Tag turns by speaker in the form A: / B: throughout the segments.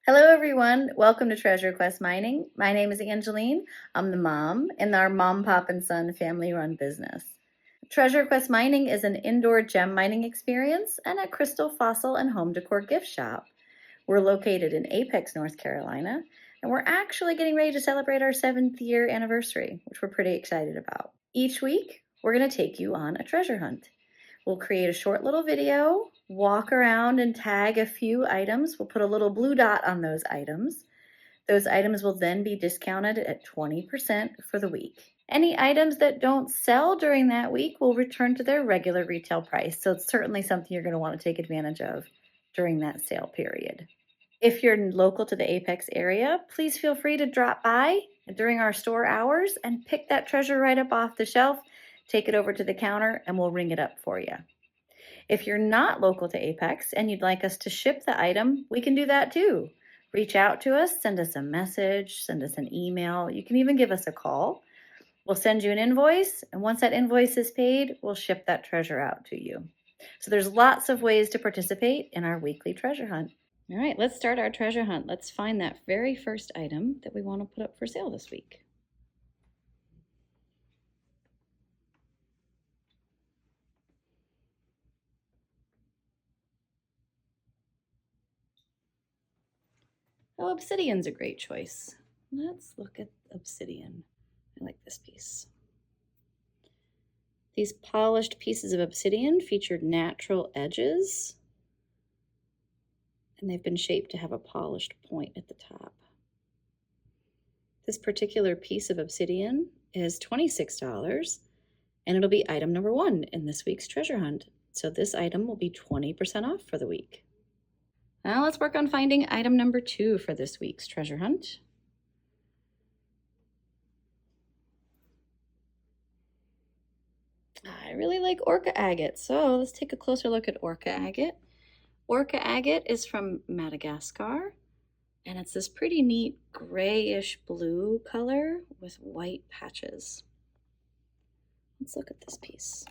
A: Hello everyone, welcome to Treasure Quest Mining. My name is Angeline. I'm the mom in our Mom, Pop, and Son family-run business. Treasure Quest Mining is an indoor gem mining experience and a crystal, fossil, and home decor gift shop. We're located in Apex, North Carolina, and we're actually getting ready to celebrate our 7th year anniversary, which we're pretty excited about. Each week, we're going to take you on a treasure hunt. We'll create a short little video, walk around and tag a few items. We'll put a little blue dot on those items. Those items will then be discounted at 20% for the week. Any items that don't sell during that week will return to their regular retail price. So it's certainly something you're going to want to take advantage of during that sale period. If you're local to the Apex area, please feel free to drop by during our store hours and pick that treasure right up off the shelf. Take it over to the counter and we'll ring it up for you. If you're not local to Apex and you'd like us to ship the item, we can do that too. Reach out to us, send us a message, send us an email. You can even give us a call. We'll send you an invoice, and once that invoice is paid, we'll ship that treasure out to you. So there's lots of ways to participate in our weekly treasure hunt. All right, let's start our treasure hunt. Let's find that very first item that we want to put up for sale this week. Oh, obsidian's a great choice. Let's look at obsidian. I like this piece. These polished pieces of obsidian featured natural edges, and they've been shaped to have a polished point at the top. This particular piece of obsidian is $26, and it'll be item number 1 in this week's treasure hunt. So this item will be 20% off for the week. Now let's work on finding item number 2 for this week's treasure hunt. I really like orca agate, so let's take a closer look at orca agate. Orca agate is from Madagascar, and it's this pretty neat grayish blue color with white patches. Let's look at this piece.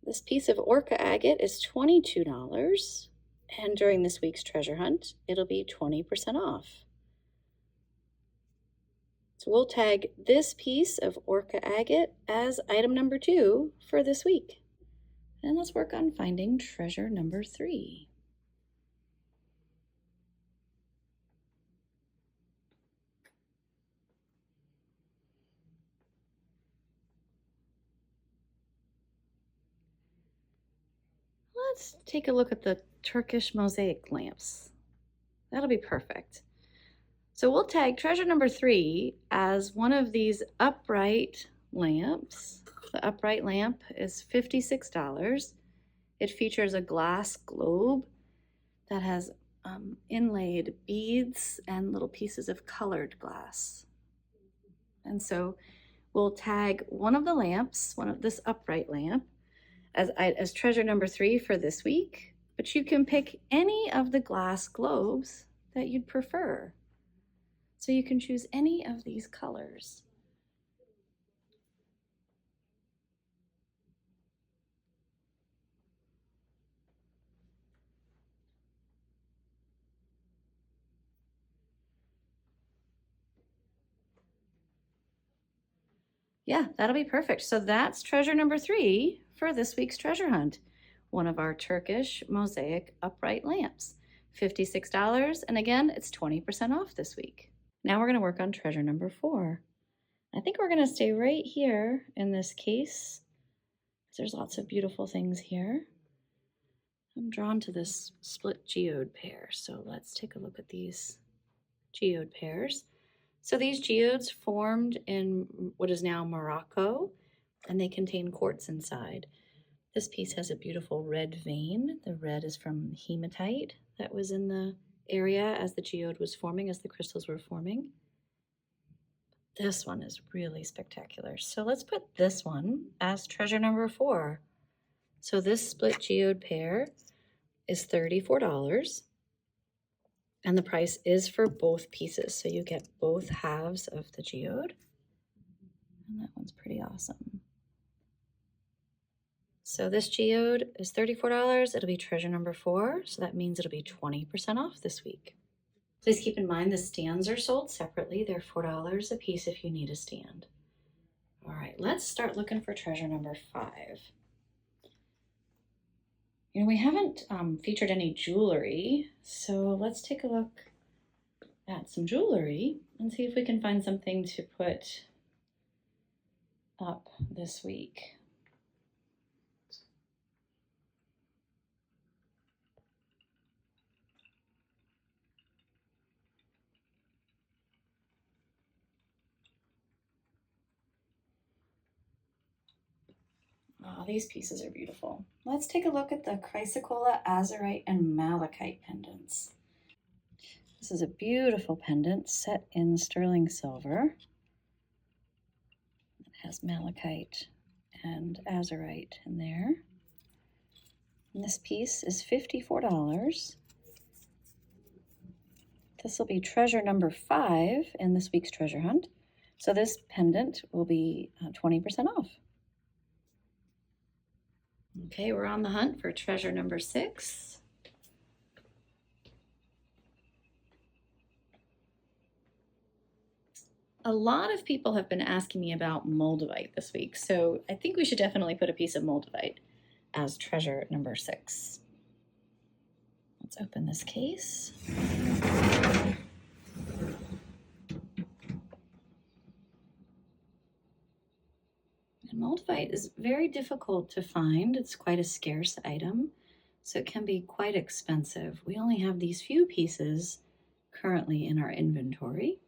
A: This piece of orca agate is $22, and during this week's treasure hunt, it'll be 20% off. So we'll tag this piece of orca agate as item number 2 for this week. And let's work on finding treasure number 3. Let's take a look at the Turkish mosaic lamps. That'll be perfect. So we'll tag treasure number 3 as one of these upright lamps. The upright lamp is $56. It features a glass globe that has inlaid beads and little pieces of colored glass. And so we'll tag one of the lamps, this upright lamp, as treasure number 3 for this week, but you can pick any of the glass globes that you'd prefer. So you can choose any of these colors. Yeah, that'll be perfect. So that's treasure number 3 for this week's treasure hunt. One of our Turkish mosaic upright lamps, $56. And again, it's 20% off this week. Now we're going to work on treasure number 4. I think we're going to stay right here in this case. There's lots of beautiful things here. I'm drawn to this split geode pair. So let's take a look at these geode pairs. So these geodes formed in what is now Morocco, and they contain quartz inside. This piece has a beautiful red vein. The red is from hematite that was in the area as the geode was forming, as the crystals were forming. This one is really spectacular. So let's put this one as treasure number 4. So this split geode pair is $34. And the price is for both pieces. So you get both halves of the geode. And that one's pretty awesome. So this geode is $34. It'll be treasure number 4, so that means it'll be 20% off this week. Please keep in mind the stands are sold separately. They're $4 a piece if you need a stand. All right, let's start looking for treasure number 5. We haven't featured any jewelry, so let's take a look at some jewelry and see if we can find something to put up this week. Oh, these pieces are beautiful. Let's take a look at the chrysocolla, azurite, and malachite pendants. This is a beautiful pendant set in sterling silver. It has malachite and azurite in there. And this piece is $54. This will be treasure number 5 in this week's treasure hunt. So this pendant will be 20% off. Okay, we're on the hunt for treasure number 6. A lot of people have been asking me about moldavite this week, so I think we should definitely put a piece of moldavite as treasure number 6. Let's open this case. And moldavite is very difficult to find. It's quite a scarce item, so it can be quite expensive. We only have these few pieces currently in our inventory.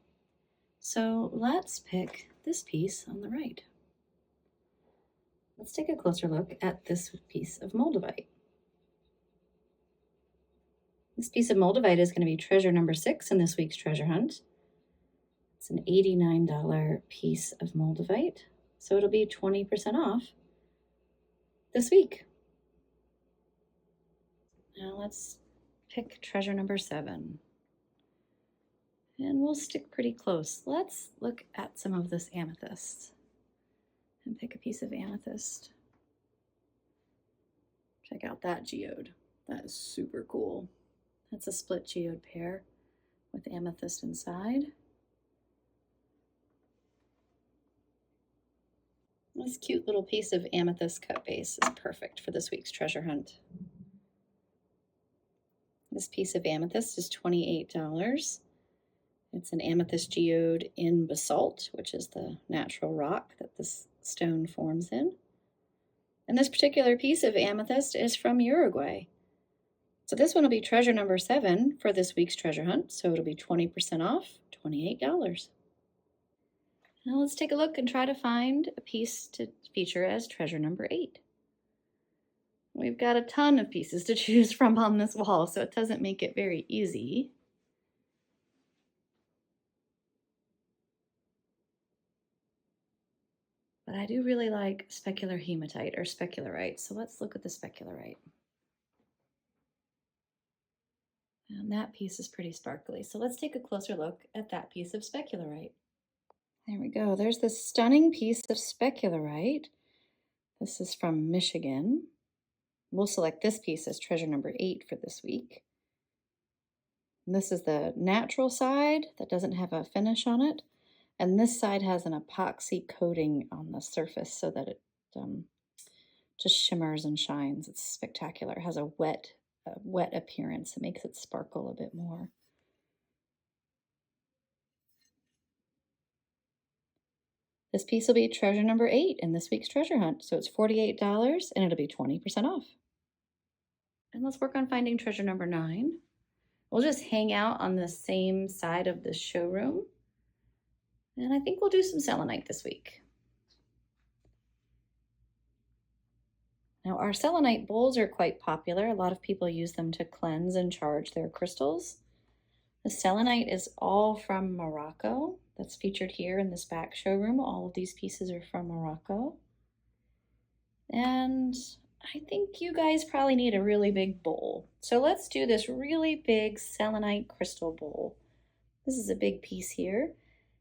A: So let's pick this piece on the right. Let's take a closer look at this piece of moldavite. This piece of moldavite is going to be treasure number 6 in this week's treasure hunt. It's an $89 piece of moldavite, so it'll be 20% off this week. Now let's pick treasure number 7. And we'll stick pretty close. Let's look at some of this amethyst and pick a piece of amethyst. Check out that geode. That is super cool. That's a split geode pair with amethyst inside. This cute little piece of amethyst cut base is perfect for this week's treasure hunt. This piece of amethyst is $28. It's an amethyst geode in basalt, which is the natural rock that this stone forms in. And this particular piece of amethyst is from Uruguay. So this one will be treasure number 7 for this week's treasure hunt. So it'll be 20% off, $28. Now let's take a look and try to find a piece to feature as treasure number 8. We've got a ton of pieces to choose from on this wall, so it doesn't make it very easy. But I do really like specular hematite or specularite, so let's look at the specularite. And that piece is pretty sparkly, so let's take a closer look at that piece of specularite. There we go. There's this stunning piece of specularite. This is from Michigan. We'll select this piece as treasure number 8 for this week. And this is the natural side that doesn't have a finish on it. And this side has an epoxy coating on the surface so that it just shimmers and shines. It's spectacular. It has a wet appearance. It makes it sparkle a bit more. This piece will be treasure number 8 in this week's treasure hunt. So it's $48 and it'll be 20% off. And let's work on finding treasure number 9. We'll just hang out on the same side of the showroom. And I think we'll do some selenite this week. Now our selenite bowls are quite popular. A lot of people use them to cleanse and charge their crystals. The selenite is all from Morocco. That's featured here in this back showroom. All of these pieces are from Morocco. And I think you guys probably need a really big bowl. So let's do this really big selenite crystal bowl. This is a big piece here.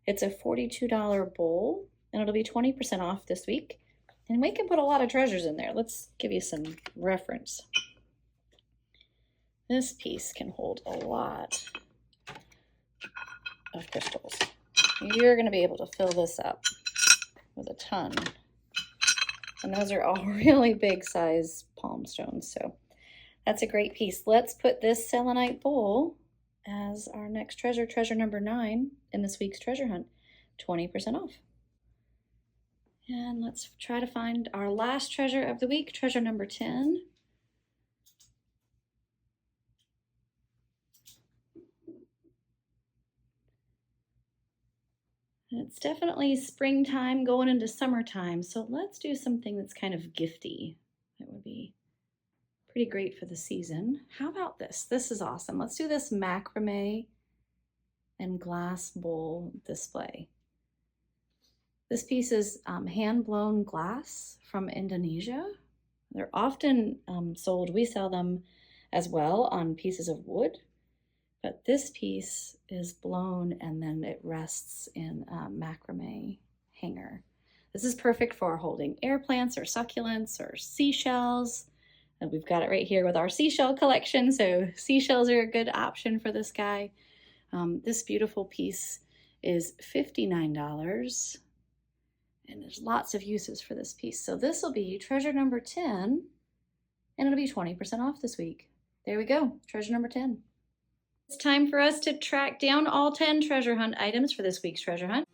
A: It's a $42 bowl, and it'll be 20% off this week. And we can put a lot of treasures in there. Let's give you some reference. This piece can hold a lot of crystals. You're going to be able to fill this up with a ton. And those are all really big size palm stones. So that's a great piece. Let's put this selenite bowl as our next treasure, treasure number 9 in this week's treasure hunt. 20% off. And let's try to find our last treasure of the week, treasure number 10. It's definitely springtime going into summertime, so let's do something that's kind of gifty. That would be pretty great for the season. How about this? This is awesome. Let's do this macrame and glass bowl display. This piece is hand-blown glass from Indonesia. They're often sold. We sell them as well on pieces of wood. But this piece is blown and then it rests in a macrame hanger. This is perfect for holding air plants or succulents or seashells. And we've got it right here with our seashell collection. So seashells are a good option for this guy. This beautiful piece is $59. And there's lots of uses for this piece. So this will be treasure number 10, and it'll be 20% off this week. There we go, treasure number 10. It's time for us to track down all 10 treasure hunt items for this week's treasure hunt.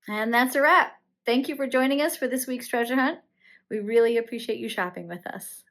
A: And that's a wrap. Thank you for joining us for this week's treasure hunt. We really appreciate you shopping with us.